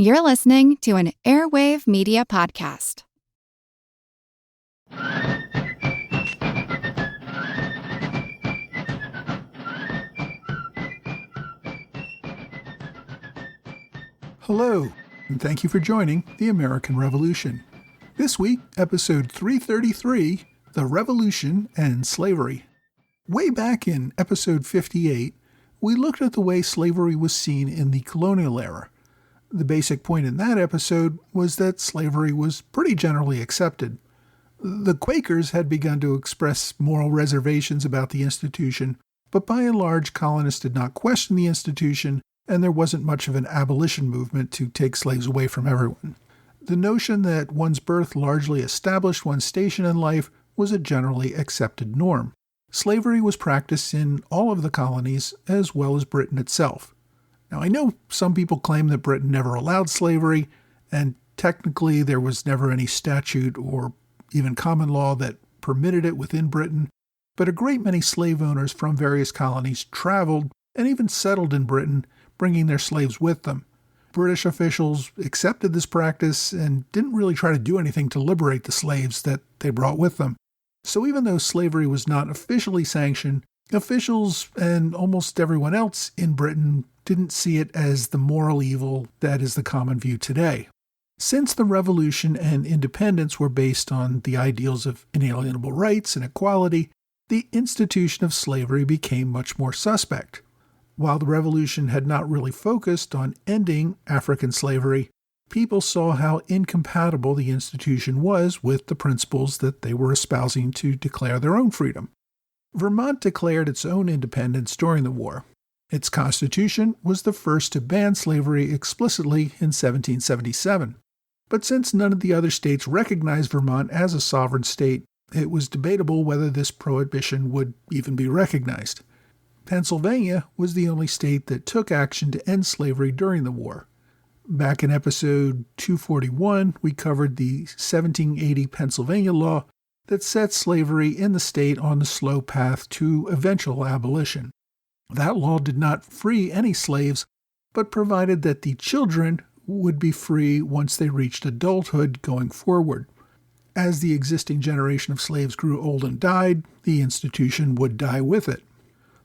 You're listening to an Airwave Media Podcast. Hello, and thank you for joining the American Revolution. This week, episode 333, The Revolution and Slavery. Way back in episode 58, we looked at the way slavery was seen in the colonial era. The basic point in that episode was that slavery was pretty generally accepted. The Quakers had begun to express moral reservations about the institution, but by and large, colonists did not question the institution, and there wasn't much of an abolition movement to take slaves away from everyone. The notion that one's birth largely established one's station in life was a generally accepted norm. Slavery was practiced in all of the colonies as well as Britain itself. Now, I know some people claim that Britain never allowed slavery, and technically there was never any statute or even common law that permitted it within Britain, but a great many slave owners from various colonies traveled and even settled in Britain, bringing their slaves with them. British officials accepted this practice and didn't really try to do anything to liberate the slaves that they brought with them. So even though slavery was not officially sanctioned, officials and almost everyone else in Britain didn't see it as the moral evil that is the common view today. Since the Revolution and independence were based on the ideals of inalienable rights and equality, the institution of slavery became much more suspect. While the Revolution had not really focused on ending African slavery, people saw how incompatible the institution was with the principles that they were espousing to declare their own freedom. Vermont declared its own independence during the war. Its constitution was the first to ban slavery explicitly in 1777. But since none of the other states recognized Vermont as a sovereign state, it was debatable whether this prohibition would even be recognized. Pennsylvania was the only state that took action to end slavery during the war. Back in episode 241, we covered the 1780 Pennsylvania law that set slavery in the state on the slow path to eventual abolition. That law did not free any slaves, but provided that the children would be free once they reached adulthood going forward. As the existing generation of slaves grew old and died, the institution would die with it.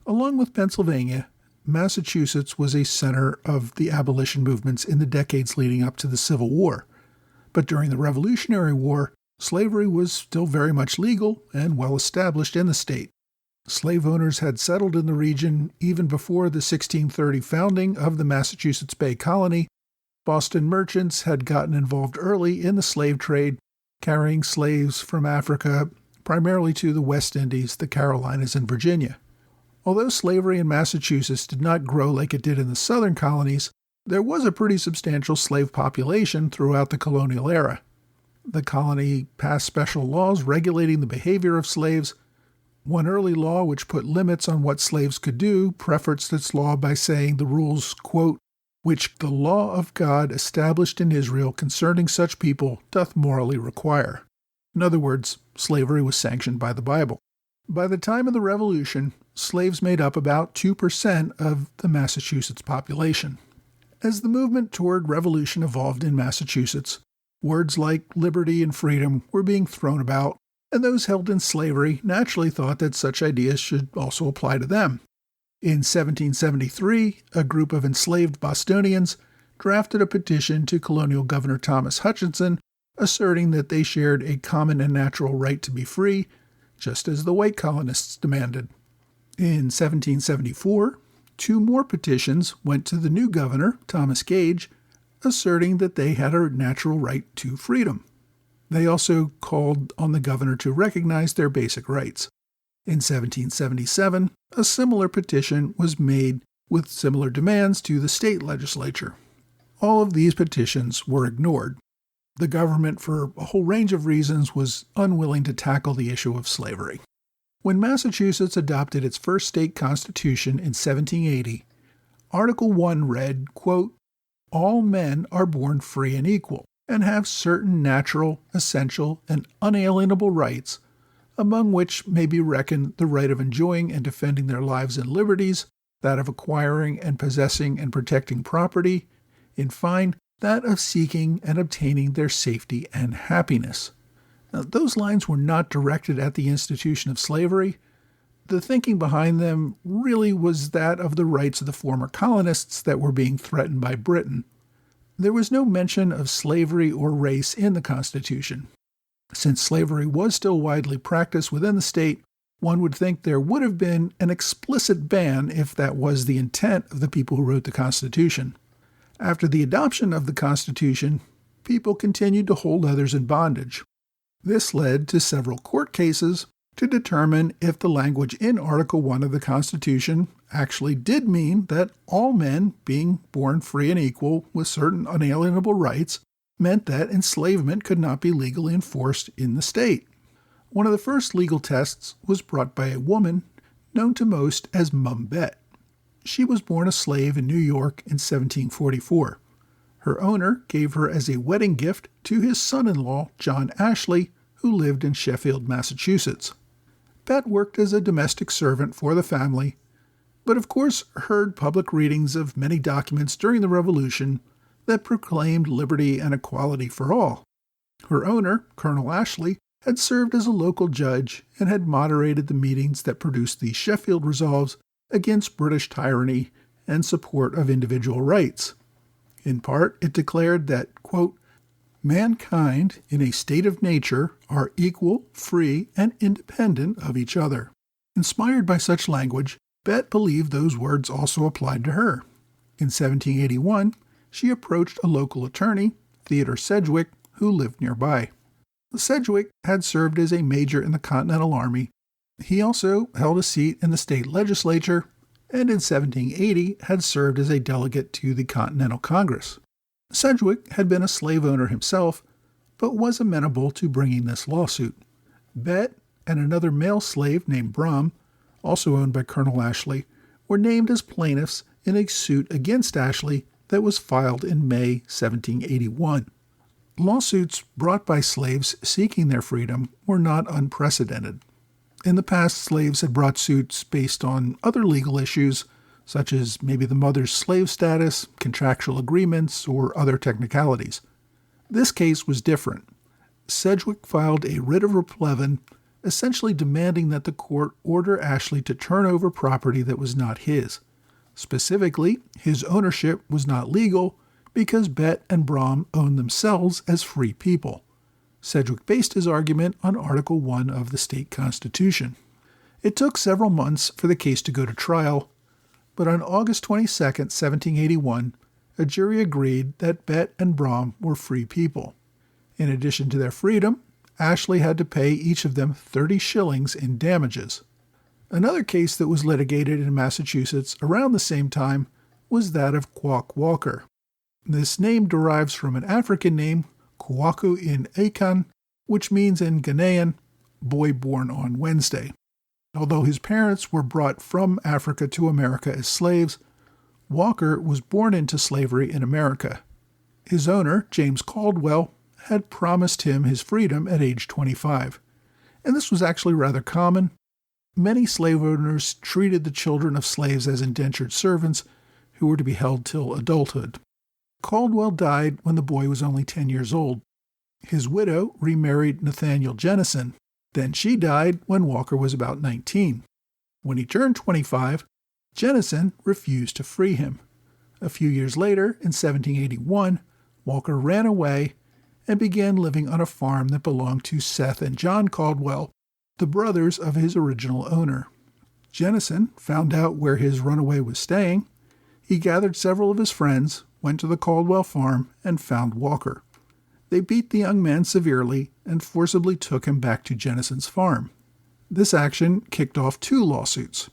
Along with Pennsylvania, Massachusetts was a center of the abolition movements in the decades leading up to the Civil War. But during the Revolutionary War, slavery was still very much legal and well established in the state. Slave owners had settled in the region even before the 1630 founding of the Massachusetts Bay Colony. Boston merchants had gotten involved early in the slave trade, carrying slaves from Africa, primarily to the West Indies, the Carolinas, and Virginia. Although slavery in Massachusetts did not grow like it did in the southern colonies, there was a pretty substantial slave population throughout the colonial era. The colony passed special laws regulating the behavior of slaves. One early law, which put limits on what slaves could do, prefaced its law by saying the rules, quote, "which the law of God established in Israel concerning such people doth morally require." In other words, slavery was sanctioned by the Bible. By the time of the Revolution, slaves made up about 2% of the Massachusetts population. As the movement toward revolution evolved in Massachusetts, words like liberty and freedom were being thrown about, and those held in slavery naturally thought that such ideas should also apply to them. In 1773, a group of enslaved Bostonians drafted a petition to colonial Governor Thomas Hutchinson, asserting that they shared a common and natural right to be free, just as the white colonists demanded. In 1774, two more petitions went to the new governor, Thomas Gage, asserting that they had a natural right to freedom. They also called on the governor to recognize their basic rights. In 1777, a similar petition was made with similar demands to the state legislature. All of these petitions were ignored. The government, for a whole range of reasons, was unwilling to tackle the issue of slavery. When Massachusetts adopted its first state constitution in 1780, Article 1 read, quote, "All men are born free and equal, and have certain natural, essential, and unalienable rights, among which may be reckoned the right of enjoying and defending their lives and liberties, that of acquiring and possessing and protecting property, in fine, that of seeking and obtaining their safety and happiness. Now, those lines were not directed at the institution of slavery. The thinking behind them really was that of the rights of the former colonists that were being threatened by Britain. There was no mention of slavery or race in the Constitution. Since slavery was still widely practiced within the state, one would think there would have been an explicit ban if that was the intent of the people who wrote the Constitution. After the adoption of the Constitution, people continued to hold others in bondage. This led to several court cases to determine if the language in Article 1 of the Constitution actually did mean that all men, being born free and equal with certain unalienable rights, meant that enslavement could not be legally enforced in the state. One of the first legal tests was brought by a woman known to most as Mum Bet. She was born a slave in New York in 1744. Her owner gave her as a wedding gift to his son-in-law, John Ashley, who lived in Sheffield, Massachusetts. Bet worked as a domestic servant for the family, but of course heard public readings of many documents during the Revolution that proclaimed liberty and equality for all. Her owner, Colonel Ashley, had served as a local judge and had moderated the meetings that produced the Sheffield Resolves against British tyranny and support of individual rights. In part, it declared that, quote, mankind in a state of nature are equal, free, and independent of each other. Inspired by such language, Bet believed those words also applied to her. In 1781, she approached a local attorney, Theodore Sedgwick, who lived nearby. Sedgwick had served as a major in the Continental Army. He also held a seat in the state legislature, and in 1780 had served as a delegate to the Continental Congress. Sedgwick had been a slave owner himself, but was amenable to bringing this lawsuit. Bet and another male slave named Brom, also owned by Colonel Ashley, were named as plaintiffs in a suit against Ashley that was filed in May 1781. Lawsuits brought by slaves seeking their freedom were not unprecedented. In the past, slaves had brought suits based on other legal issues, such as maybe the mother's slave status, contractual agreements, or other technicalities. This case was different. Sedgwick filed a writ of replevin, essentially demanding that the court order Ashley to turn over property that was not his. Specifically, his ownership was not legal because Bet and Brom owned themselves as free people. Sedgwick based his argument on Article 1 of the state constitution. It took several months for the case to go to trial, but on August 22, 1781, a jury agreed that Bet and Brom were free people. In addition to their freedom, Ashley had to pay each of them 30 shillings in damages. Another case that was litigated in Massachusetts around the same time was that of Quock Walker. This name derives from an African name, Kwaku in Akan, which means in Ghanaian, boy born on Wednesday. Although his parents were brought from Africa to America as slaves, Walker was born into slavery in America. His owner, James Caldwell, had promised him his freedom at age 25, and this was actually rather common. Many slave owners treated the children of slaves as indentured servants who were to be held till adulthood. Caldwell died when the boy was only 10 years old. His widow remarried Nathaniel Jennison. Then she died when Walker was about 19. When he turned 25, Jennison refused to free him. A few years later, in 1781, Walker ran away and began living on a farm that belonged to Seth and John Caldwell, the brothers of his original owner. Jennison found out where his runaway was staying. He gathered several of his friends, went to the Caldwell farm, and found Walker. They beat the young man severely and forcibly took him back to Jennison's farm. This action kicked off 2 lawsuits.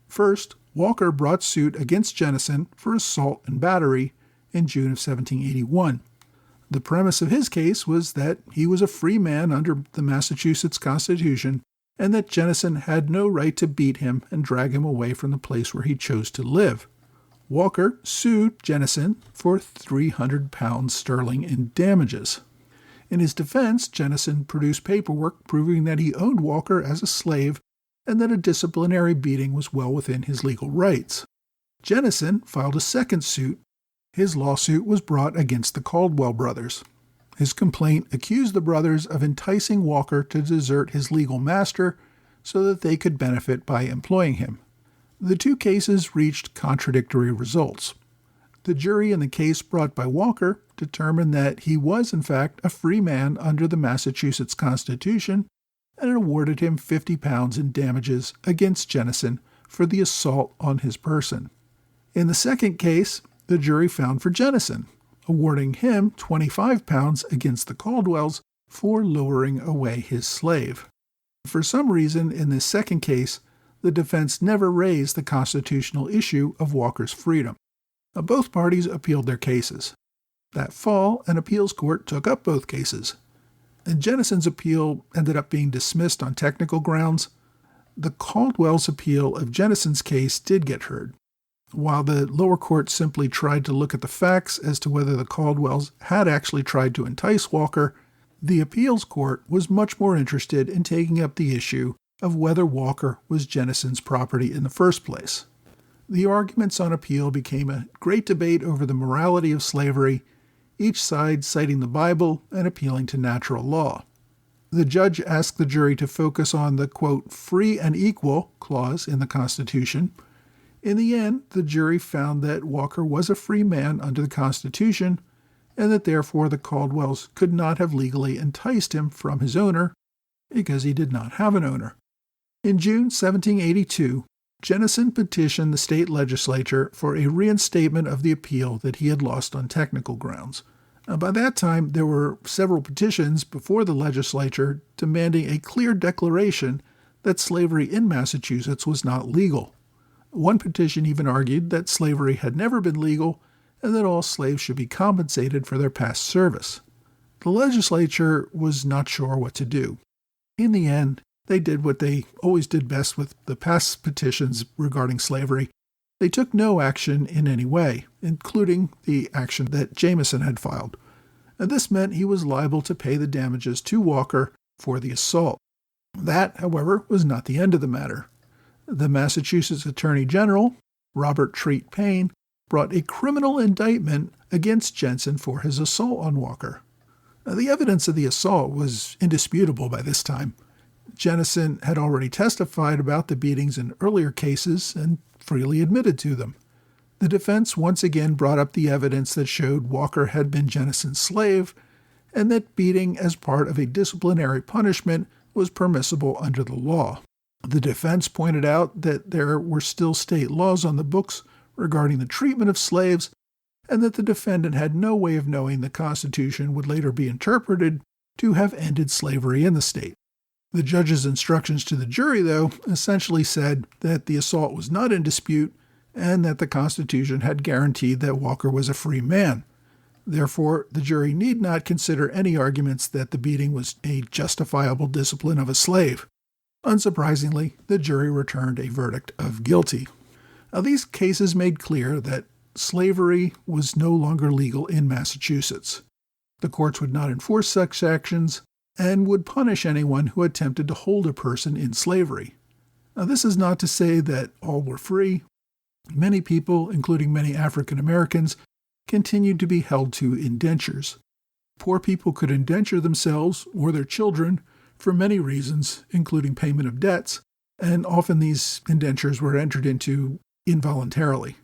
First, Walker brought suit against Jennison for assault and battery in June of 1781. The premise of his case was that he was a free man under the Massachusetts Constitution and that Jennison had no right to beat him and drag him away from the place where he chose to live. Walker sued Jennison for £300 sterling in damages. In his defense, Jennison produced paperwork proving that he owned Walker as a slave and that a disciplinary beating was well within his legal rights. Jennison filed a second suit His lawsuit was brought against the Caldwell brothers. His complaint accused the brothers of enticing Walker to desert his legal master so that they could benefit by employing him. The two cases reached contradictory results. The jury in the case brought by Walker determined that he was, in fact, a free man under the Massachusetts Constitution and awarded him £50 in damages against Jennison for the assault on his person. In the second case, the jury found for Jennison, awarding him £25 against the Caldwells for luring away his slave. For some reason, in this second case, the defense never raised the constitutional issue of Walker's freedom. Both parties appealed their cases. That fall, an appeals court took up both cases. And Jennison's appeal ended up being dismissed on technical grounds. The Caldwell's appeal of Jennison's case did get heard. While the lower court simply tried to look at the facts as to whether the Caldwells had actually tried to entice Walker, the appeals court was much more interested in taking up the issue of whether Walker was Jennison's property in the first place. The arguments on appeal became a great debate over the morality of slavery, each side citing the Bible and appealing to natural law. The judge asked the jury to focus on the, quote, free and equal clause in the Constitution. In the end, the jury found that Walker was a free man under the Constitution, and that therefore the Caldwells could not have legally enticed him from his owner because he did not have an owner. In June 1782, Jennison petitioned the state legislature for a reinstatement of the appeal that he had lost on technical grounds. By that time, there were several petitions before the legislature demanding a clear declaration that slavery in Massachusetts was not legal. One petition even argued that slavery had never been legal and that all slaves should be compensated for their past service. The legislature was not sure what to do. In the end, they did what they always did best with the past petitions regarding slavery. They took no action in any way, including the action that Jameson had filed. And this meant he was liable to pay the damages to Walker for the assault. That, however, was not the end of the matter. The Massachusetts Attorney General, Robert Treat Paine, brought a criminal indictment against Jensen for his assault on Walker. The evidence of the assault was indisputable by this time. Jennison had already testified about the beatings in earlier cases and freely admitted to them. The defense once again brought up the evidence that showed Walker had been Jennison's slave and that beating as part of a disciplinary punishment was permissible under the law. The defense pointed out that there were still state laws on the books regarding the treatment of slaves and that the defendant had no way of knowing the Constitution would later be interpreted to have ended slavery in the state. The judge's instructions to the jury, though, essentially said that the assault was not in dispute and that the Constitution had guaranteed that Walker was a free man. Therefore, the jury need not consider any arguments that the beating was a justifiable discipline of a slave. Unsurprisingly, the jury returned a verdict of guilty. Now, these cases made clear that slavery was no longer legal in Massachusetts. The courts would not enforce such actions and would punish anyone who attempted to hold a person in slavery. Now, this is not to say that all were free. Many people, including many African Americans, continued to be held to indentures. Poor people could indenture themselves or their children for many reasons, including payment of debts, and often these indentures were entered into involuntarily.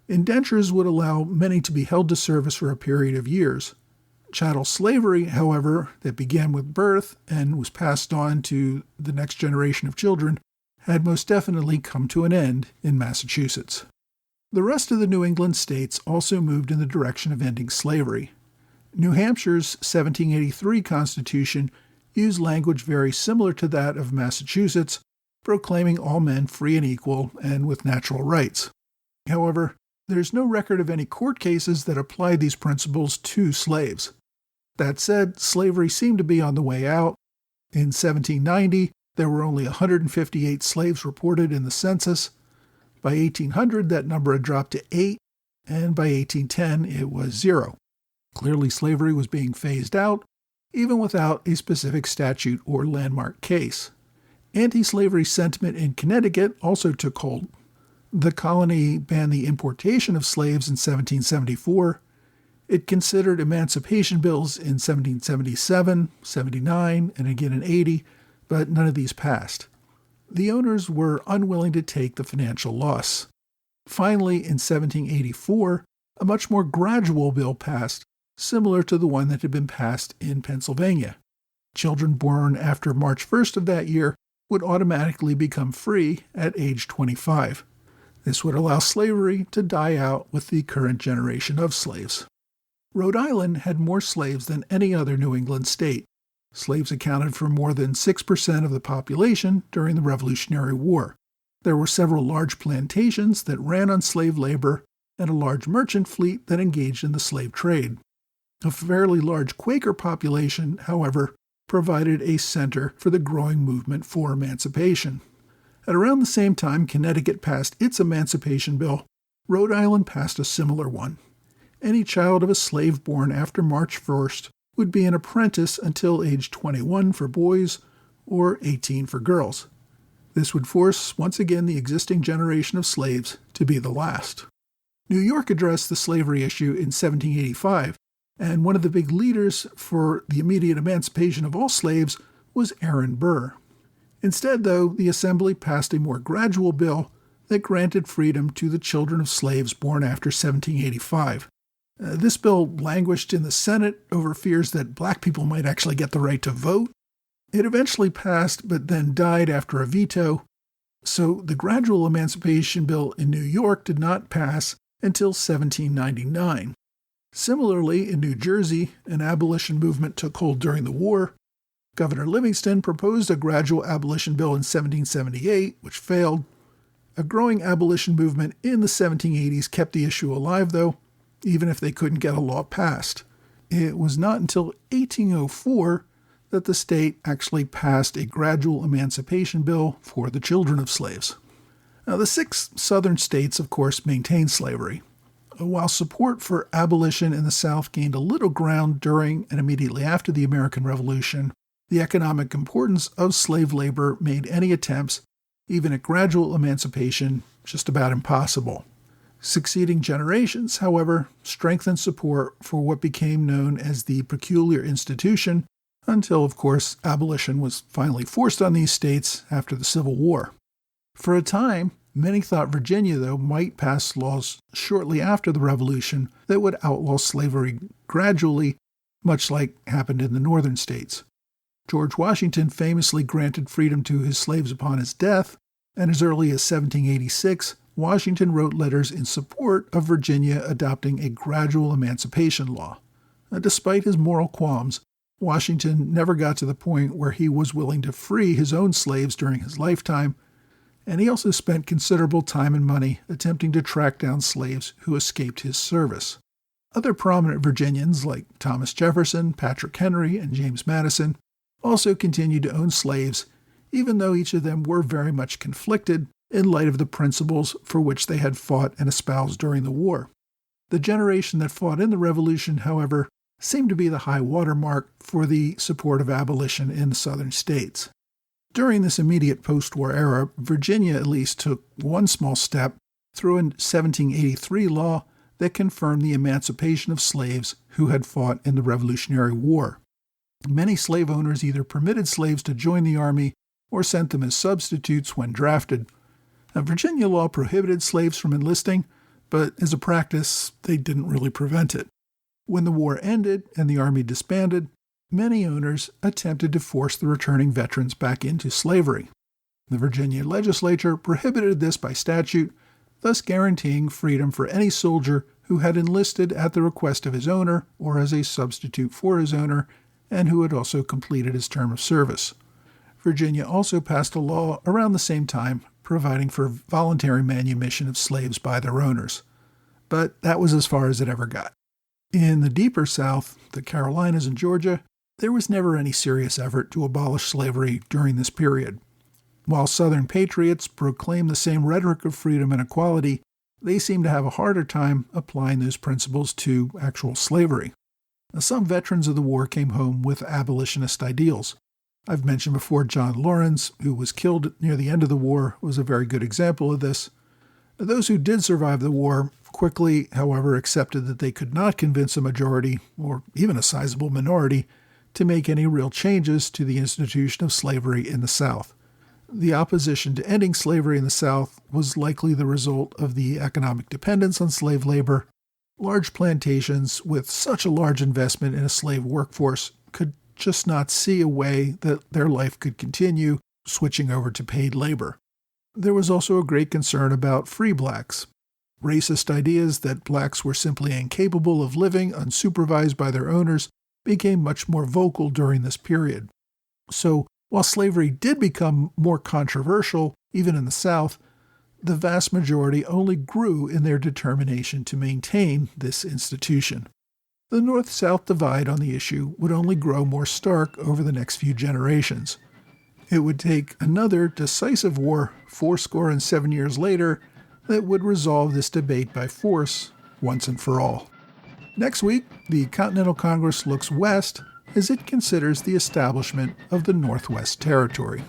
Indentures would allow many to be held to service for a period of years. Chattel slavery, however, that began with birth and was passed on to the next generation of children, had most definitely come to an end in Massachusetts. The rest of the New England states also moved in the direction of ending slavery. New Hampshire's 1783 Constitution used language very similar to that of Massachusetts, proclaiming all men free and equal and with natural rights. However, there's no record of any court cases that applied these principles to slaves. That said, slavery seemed to be on the way out. In 1790, there were only 158 slaves reported in the census. By 1800, that number had dropped to 8, and by 1810, it was 0. Clearly, slavery was being phased out, even without a specific statute or landmark case. Anti-slavery sentiment in Connecticut also took hold. The colony banned the importation of slaves in 1774. It considered emancipation bills in 1777, 79, and again in 80, but none of these passed. The owners were unwilling to take the financial loss. Finally, in 1784, a much more gradual bill passed, similar to the one that had been passed in Pennsylvania. Children born after March 1st of that year would automatically become free at age 25. This would allow slavery to die out with the current generation of slaves. Rhode Island had more slaves than any other New England state. Slaves accounted for more than 6% of the population during the Revolutionary War. There were several large plantations that ran on slave labor and a large merchant fleet that engaged in the slave trade. A fairly large Quaker population, however, provided a center for the growing movement for emancipation. At around the same time Connecticut passed its emancipation bill, Rhode Island passed a similar one. Any child of a slave born after March 1st would be an apprentice until age 21 for boys or 18 for girls. This would force, once again, the existing generation of slaves to be the last. New York addressed the slavery issue in 1785, and one of the big leaders for the immediate emancipation of all slaves was Aaron Burr. Instead, though, the Assembly passed a more gradual bill that granted freedom to the children of slaves born after 1785. This bill languished in the Senate over fears that black people might actually get the right to vote. It eventually passed, but then died after a veto, so the gradual emancipation bill in New York did not pass until 1799. Similarly, in New Jersey, an abolition movement took hold during the war. Governor Livingston proposed a gradual abolition bill in 1778, which failed. A growing abolition movement in the 1780s kept the issue alive, though, even if they couldn't get a law passed. It was not until 1804 that the state actually passed a gradual emancipation bill for the children of slaves. Now, the 6 Southern states, of course, maintained slavery. While support for abolition in the South gained a little ground during and immediately after the American Revolution, the economic importance of slave labor made any attempts, even at gradual emancipation, just about impossible. Succeeding generations, however, strengthened support for what became known as the peculiar institution, until, of course, abolition was finally forced on these states after the Civil War. For a time, many thought Virginia, though, might pass laws shortly after the Revolution that would outlaw slavery gradually, much like happened in the northern states. George Washington famously granted freedom to his slaves upon his death, and as early as 1786, Washington wrote letters in support of Virginia adopting a gradual emancipation law. Despite his moral qualms, Washington never got to the point where he was willing to free his own slaves during his lifetime, and he also spent considerable time and money attempting to track down slaves who escaped his service. Other prominent Virginians like Thomas Jefferson, Patrick Henry, and James Madison also continued to own slaves, even though each of them were very much conflicted in light of the principles for which they had fought and espoused during the war. The generation that fought in the Revolution, however, seemed to be the high watermark for the support of abolition in the Southern states. During this immediate post-war era, Virginia at least took one small step through a 1783 law that confirmed the emancipation of slaves who had fought in the Revolutionary War. Many slave owners either permitted slaves to join the army or sent them as substitutes when drafted. Virginia law prohibited slaves from enlisting, but as a practice, they didn't really prevent it. When the war ended and the army disbanded, many owners attempted to force the returning veterans back into slavery. The Virginia legislature prohibited this by statute, thus guaranteeing freedom for any soldier who had enlisted at the request of his owner or as a substitute for his owner, and who had also completed his term of service. Virginia also passed a law around the same time providing for voluntary manumission of slaves by their owners. But that was as far as it ever got. In the deeper South, the Carolinas and Georgia, there was never any serious effort to abolish slavery during this period. While Southern patriots proclaimed the same rhetoric of freedom and equality, they seemed to have a harder time applying those principles to actual slavery. Now, some veterans of the war came home with abolitionist ideals. I've mentioned before John Lawrence, who was killed near the end of the war, was a very good example of this. Those who did survive the war quickly, however, accepted that they could not convince a majority, or even a sizable minority, to make any real changes to the institution of slavery in the South. The opposition to ending slavery in the South was likely the result of the economic dependence on slave labor. Large plantations with such a large investment in a slave workforce could just not see a way that their life could continue switching over to paid labor. There was also a great concern about free blacks. Racist ideas that blacks were simply incapable of living unsupervised by their owners became much more vocal during this period. So, while slavery did become more controversial, even in the South, the vast majority only grew in their determination to maintain this institution. The North-South divide on the issue would only grow more stark over the next few generations. It would take another decisive war 77 years later that would resolve this debate by force once and for all. Next week, the Continental Congress looks west as it considers the establishment of the Northwest Territory.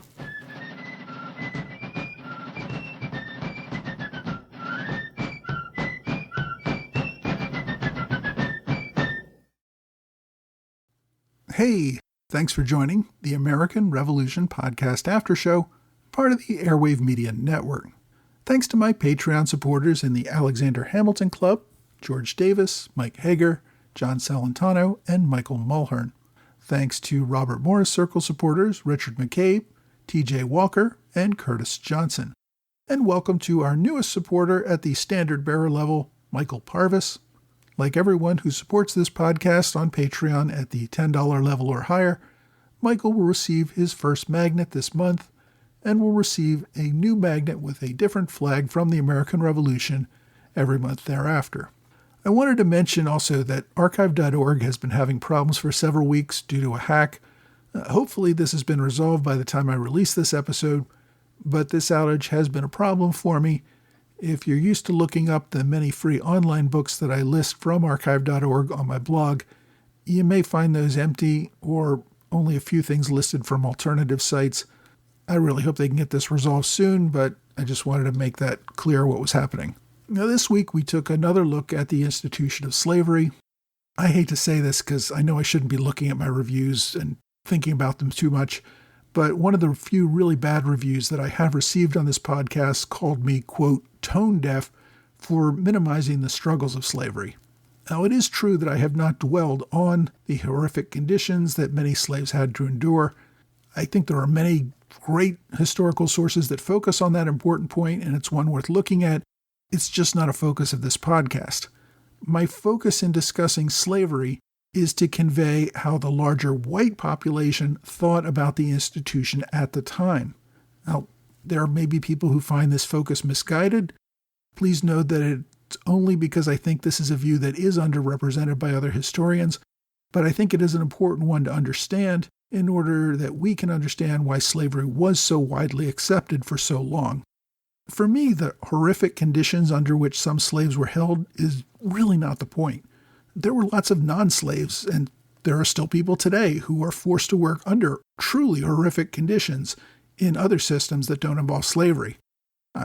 Hey, thanks for joining the American Revolution Podcast After Show, part of the Airwave Media Network. Thanks to my Patreon supporters in the Alexander Hamilton Club, George Davis, Mike Hager, John Salentano, and Michael Mulhern. Thanks to Robert Morris Circle supporters Richard McCabe, TJ Walker, and Curtis Johnson. And welcome to our newest supporter at the standard bearer level, Michael Parvis. Like everyone who supports this podcast on Patreon at the $10 level or higher, Michael will receive his first magnet this month and will receive a new magnet with a different flag from the American Revolution every month thereafter. I wanted to mention also that archive.org has been having problems for several weeks due to a hack. Hopefully this has been resolved by the time I release this episode, but this outage has been a problem for me. If you're used to looking up the many free online books that I list from archive.org on my blog, you may find those empty or only a few things listed from alternative sites. I really hope they can get this resolved soon, but I just wanted to make that clear what was happening. Now, this week we took another look at the institution of slavery. I hate to say this because I know I shouldn't be looking at my reviews and thinking about them too much, but one of the few really bad reviews that I have received on this podcast called me, quote, tone deaf for minimizing the struggles of slavery. Now, it is true that I have not dwelled on the horrific conditions that many slaves had to endure. I think there are many great historical sources that focus on that important point, and it's one worth looking at. It's just not a focus of this podcast. My focus in discussing slavery is to convey how the larger white population thought about the institution at the time. Now, there may be people who find this focus misguided. Please note that it's only because I think this is a view that is underrepresented by other historians, but I think it is an important one to understand in order that we can understand why slavery was so widely accepted for so long. For me, the horrific conditions under which some slaves were held is really not the point. There were lots of non-slaves, and there are still people today who are forced to work under truly horrific conditions in other systems that don't involve slavery.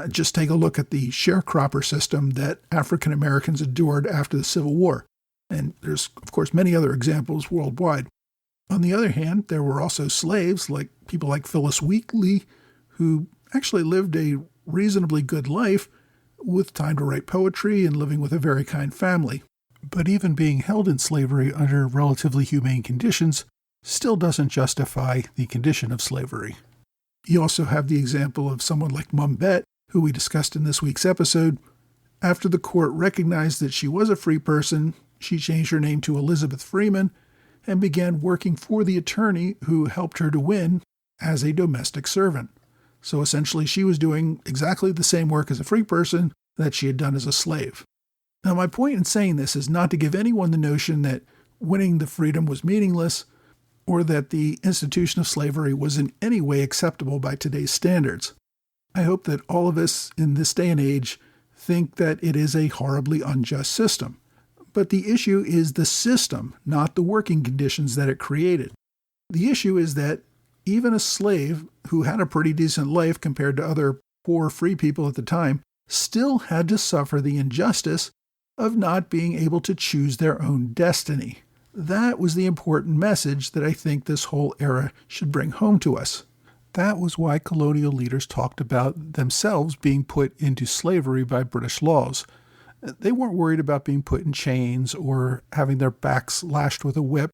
Just take a look at the sharecropper system that African Americans endured after the Civil War. And there's, of course, many other examples worldwide. On the other hand, there were also slaves, like people like Phyllis Wheatley, who actually lived a reasonably good life with time to write poetry and living with a very kind family. But even being held in slavery under relatively humane conditions still doesn't justify the condition of slavery. You also have the example of someone like Mum Bet, who we discussed in this week's episode. After the court recognized that she was a free person, she changed her name to Elizabeth Freeman and began working for the attorney who helped her to win as a domestic servant. So essentially, she was doing exactly the same work as a free person that she had done as a slave. Now, my point in saying this is not to give anyone the notion that winning the freedom was meaningless or that the institution of slavery was in any way acceptable by today's standards. I hope that all of us in this day and age think that it is a horribly unjust system. But the issue is the system, not the working conditions that it created. The issue is that even a slave who had a pretty decent life compared to other poor free people at the time still had to suffer the injustice of not being able to choose their own destiny. That was the important message that I think this whole era should bring home to us. That was why colonial leaders talked about themselves being put into slavery by British laws. They weren't worried about being put in chains or having their backs lashed with a whip.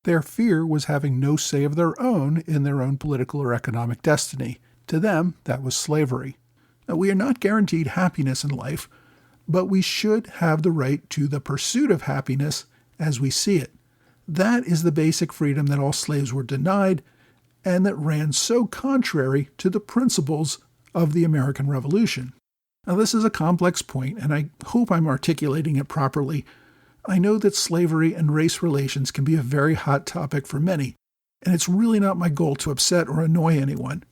Their fear was having no say of their own in their own political or economic destiny. To them, that was slavery. Now, we are not guaranteed happiness in life, but we should have the right to the pursuit of happiness as we see it. That is the basic freedom that all slaves were denied, and that ran so contrary to the principles of the American Revolution. Now, this is a complex point, and I hope I'm articulating it properly. I know that slavery and race relations can be a very hot topic for many, and it's really not my goal to upset or annoy anyone.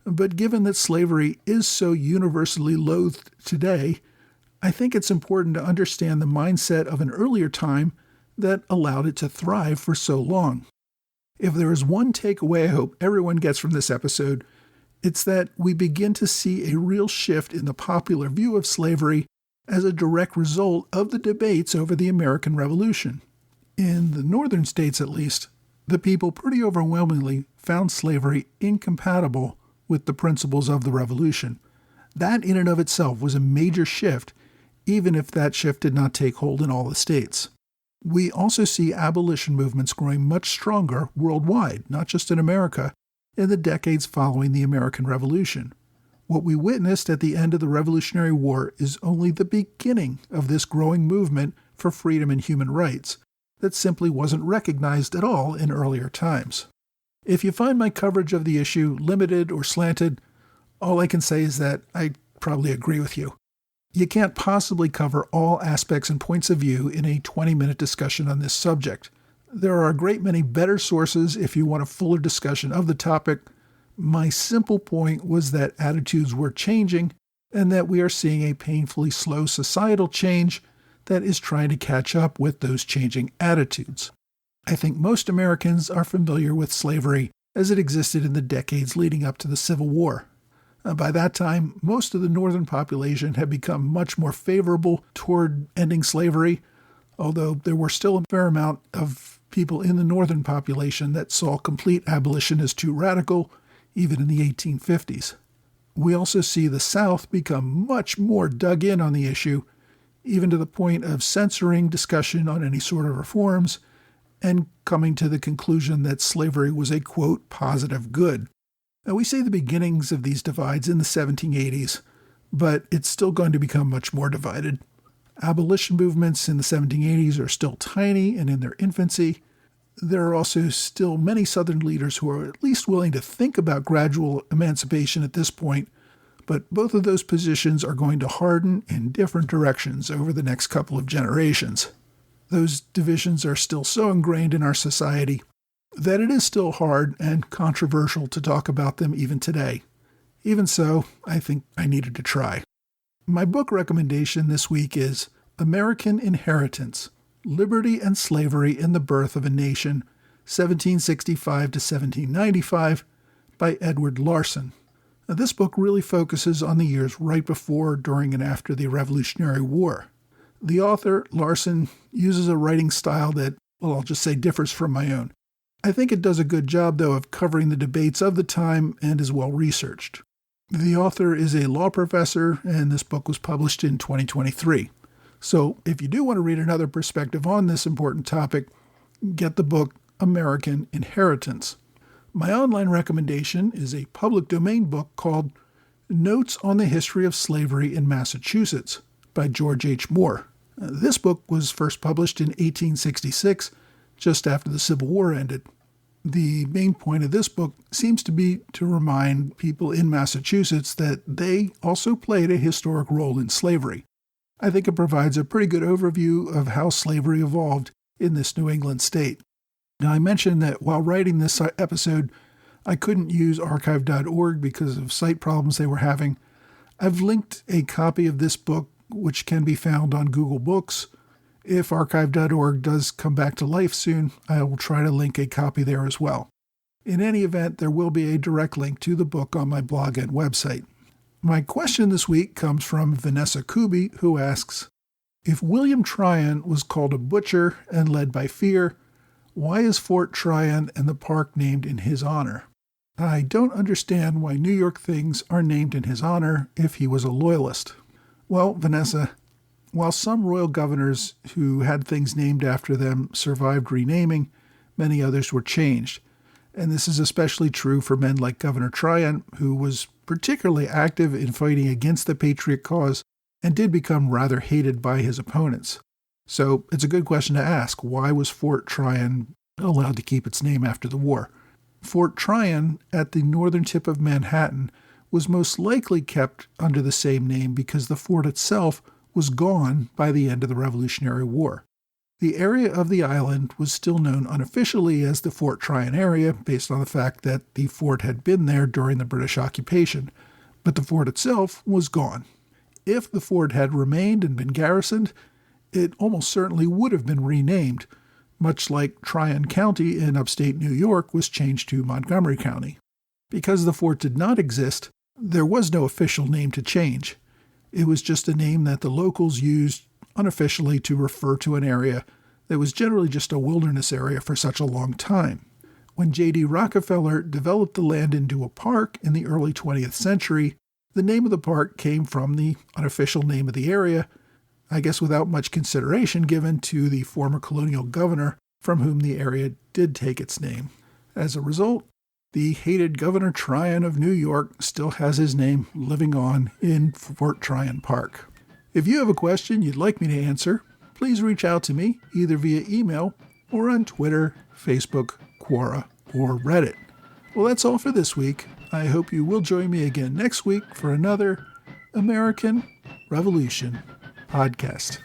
But given that slavery is so universally loathed today, I think it's important to understand the mindset of an earlier time that allowed it to thrive for so long. If there is one takeaway I hope everyone gets from this episode, it's that we begin to see a real shift in the popular view of slavery as a direct result of the debates over the American Revolution. In the northern states, at least, the people pretty overwhelmingly found slavery incompatible with the principles of the Revolution. That in and of itself was a major shift, even if that shift did not take hold in all the states. We also see abolition movements growing much stronger worldwide, not just in America, in the decades following the American Revolution. What we witnessed at the end of the Revolutionary War is only the beginning of this growing movement for freedom and human rights that simply wasn't recognized at all in earlier times. If you find my coverage of the issue limited or slanted, all I can say is that I probably agree with you. You can't possibly cover all aspects and points of view in a 20-minute discussion on this subject. There are a great many better sources if you want a fuller discussion of the topic. My simple point was that attitudes were changing and that we are seeing a painfully slow societal change that is trying to catch up with those changing attitudes. I think most Americans are familiar with slavery as it existed in the decades leading up to the Civil War. By that time, most of the northern population had become much more favorable toward ending slavery, although there were still a fair amount of people in the northern population that saw complete abolition as too radical, even in the 1850s. We also see the South become much more dug in on the issue, even to the point of censoring discussion on any sort of reforms, and coming to the conclusion that slavery was a, quote, positive good. Now, we see the beginnings of these divides in the 1780s, but it's still going to become much more divided. Abolition movements in the 1780s are still tiny and in their infancy. There are also still many Southern leaders who are at least willing to think about gradual emancipation at this point, but both of those positions are going to harden in different directions over the next couple of generations. Those divisions are still so ingrained in our society that it is still hard and controversial to talk about them even today. Even so, I think I needed to try. My book recommendation this week is American Inheritance: Liberty and Slavery in the Birth of a Nation, 1765 to 1795, by Edward Larson. Now, this book really focuses on the years right before, during, and after the Revolutionary War. The author, Larson, uses a writing style that, well, I'll just say differs from my own. I think it does a good job, though, of covering the debates of the time and is well researched. The author is a law professor, and this book was published in 2023. So if you do want to read another perspective on this important topic, get the book American Inheritance. My online recommendation is a public domain book called Notes on the History of Slavery in Massachusetts by George H. Moore. This book was first published in 1866, just after the Civil War ended. The main point of this book seems to be to remind people in Massachusetts that they also played a historic role in slavery. I think it provides a pretty good overview of how slavery evolved in this New England state. Now, I mentioned that while writing this episode, I couldn't use archive.org because of site problems they were having. I've linked a copy of this book, which can be found on Google Books. If archive.org does come back to life soon, I will try to link a copy there as well. In any event, there will be a direct link to the book on my blog and website. My question this week comes from Vanessa Kuby, who asks, if William Tryon was called a butcher and led by fear, why is Fort Tryon and the park named in his honor? I don't understand why New York things are named in his honor if he was a loyalist. Well, Vanessa, while some royal governors who had things named after them survived renaming, many others were changed. And this is especially true for men like Governor Tryon, who was particularly active in fighting against the Patriot cause and did become rather hated by his opponents. So it's a good question to ask. Why was Fort Tryon allowed to keep its name after the war? Fort Tryon, at the northern tip of Manhattan, was most likely kept under the same name because the fort itself was gone by the end of the Revolutionary War. The area of the island was still known unofficially as the Fort Tryon area based on the fact that the fort had been there during the British occupation, but the fort itself was gone. If the fort had remained and been garrisoned, it almost certainly would have been renamed, much like Tryon County in upstate New York was changed to Montgomery County. Because the fort did not exist, there was no official name to change. It was just a name that the locals used unofficially to refer to an area that was generally just a wilderness area for such a long time. When J.D. Rockefeller developed the land into a park in the early 20th century, the name of the park came from the unofficial name of the area, I guess without much consideration given to the former colonial governor from whom the area did take its name. As a result, the hated Governor Tryon of New York still has his name living on in Fort Tryon Park. If you have a question you'd like me to answer, please reach out to me either via email or on Twitter, Facebook, Quora, or Reddit. Well, that's all for this week. I hope you will join me again next week for another American Revolution podcast.